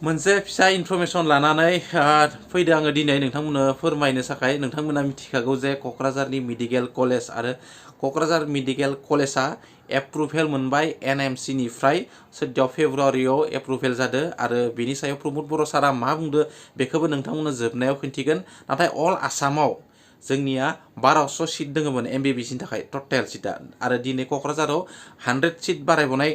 मोनसे फिसा इनफरमेशन लानानै फैदों आङो दिनै नोंथांमोननो फोरमायनो थाखाय। नोंथांमोना मिथिखागौ जे क'क्राझारनि मेडिकेल कलेज आरो क'क्राझार मेडिकेल कलेजआ एप्रुभेल मोनबाय NMC निफ्राय 14 फेब्रुवारियाव एप्रुभेल जादों आरो बेनि सायाव प्रमद बर' सारा मा बुंदो बेखौबो नोंथांमोननो जोबनायाव खिन्थिगोन। नाथाय अल आसामाव जोंनिया 1200 सिट दङमोन MBBS नि थाखाय टटेल सिटआ, आरो दिनै क'क्राझाराव 100 सिट बारायबावनाय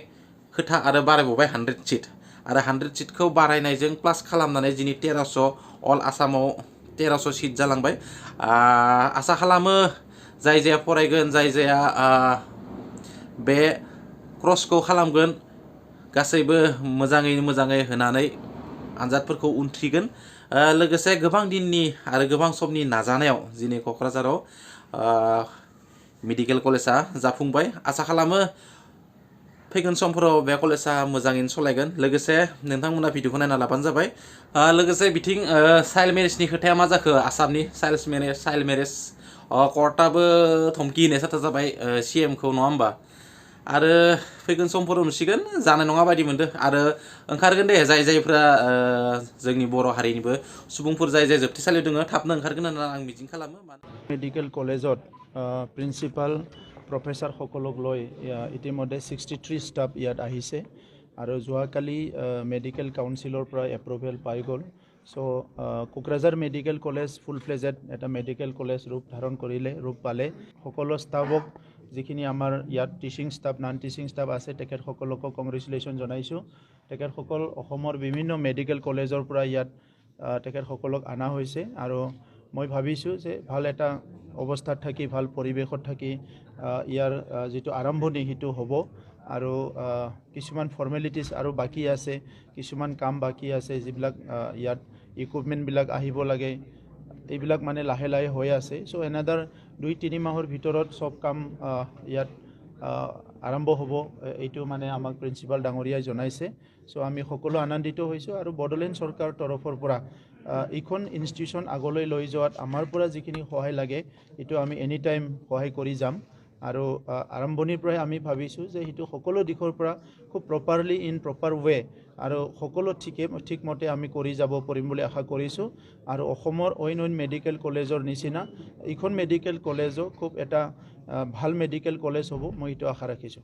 खोथा आरो बारायबावबाय 100 सिट आरो 100 सिटखौ बारायनायजों प्लास खालामनानै दिनै 1300 अल आसामाव 1300 सिट जालांबाय। आसा खालामो जाय जाया फरायगोन, जाय जाया बे क्रसखौ खालामगोन, गासैबो मोजाङै होनानै आनजादफोरखौ उनथ्रिगोन। लोगोसे गोबां दिननि आरो गोबां समनि नाजानायाव दिनै क'क्राझाराव मेडिकेल कलेजआ जाफुंबाय। आसा खालामो फैगोन समफोराव बे कलेजआ मोजाङैनो सलायगोन। लोगोसे नोंथांमोना भिडिअखौ नायना लाबानो जाबाय। लोगोसे बिथिं चाइल्ड मेरेजनि खोथाया मा जाखो आसामनि चाइल्ड मेरेज कर्टआबो धमकि होनाय साथा जाबाय CM खौ, नङा होमबा? आरो फैगोन समफोराव नुसिगोन, जानाय नङा बायदि मोनदों। आरो ओंखारगोन दे जायफ्रा जोंनि बर' हारिनिबो सुबुंफोर जाय जोबथेसालियाव दङ थाबनो ओंखारगोन होनना आं मिजिं खालामो। मेडिकेल कलेजत प्रिन्सिपाल प्रफेसार সকলক লৈ ইতিমধ্যে 63 ষ্টাফ ইয়াত আহিছে আৰু যোৱাকালি মেডিকেল কাউন্সিলৰ পৰা এপ্ৰুভেল পাই গ'ল। So Kokrajhar medical college full fledged এটা মেডিকেল কলেজ ৰূপ ধাৰণ ৰূপ পালে। সকলো ষ্টাফক যিখিনি আমাৰ ইয়াত teaching staff non teaching staff আছে তেখেতসকলকো কংগ্ৰেচুলেশ্যন জনাইছোঁ। তেখেতসকল অসমৰ বিভিন্ন মেডিকেল কলেজৰ পৰা ইয়াত তেখেতসকলক অনা হৈছে আৰু মই ভাবিছোঁ যে ভাল এটা অৱস্থাত থাকি ভাল পৰিৱেশত থাকি ইয়াৰ যিটো আৰম্ভণি সেইটো হ'ব। আৰু কিছুমান ফৰ্মেলিটিছ আৰু বাকী আছে, কিছুমান কাম বাকী আছে যিবিলাক ইয়াত ইকুইপমেণ্টবিলাক আহিব লাগে, এইবিলাক মানে লাহে হৈ আছে। চ' এনাদাৰ 2-3 মাহৰ ভিতৰত সব কাম ইয়াত আৰম্ভ হ'ব, এইটো মানে আমাক প্ৰিন্সিপাল ডাঙৰীয়াই জনাইছে। চ' আমি সকলো আনন্দিত হৈছোঁ আৰু বড়োলেণ্ড চৰকাৰৰ তৰফৰ পৰা এইখন ইনষ্টিটিউশ্যন আগলৈ লৈ যোৱাত আমাৰ পৰা যিখিনি সহায় লাগে এইটো আমি এনি টাইম সহায় কৰি যাম। আৰু আৰম্ভণিৰ পৰাই আমি ভাবিছোঁ যে সেইটো সকলো দিশৰ পৰা খুব প্ৰপাৰলি ইন প্ৰপাৰ ৱে আৰু সকলো ঠিকমতে আমি কৰি যাব পাৰিম বুলি আশা কৰিছোঁ। আৰু অসমৰ অইন মেডিকেল কলেজৰ নিচিনা এইখন মেডিকেল কলেজো খুব এটা ভাল মেডিকেল কলেজ হ'ব, মই এইটো আশা ৰাখিছোঁ।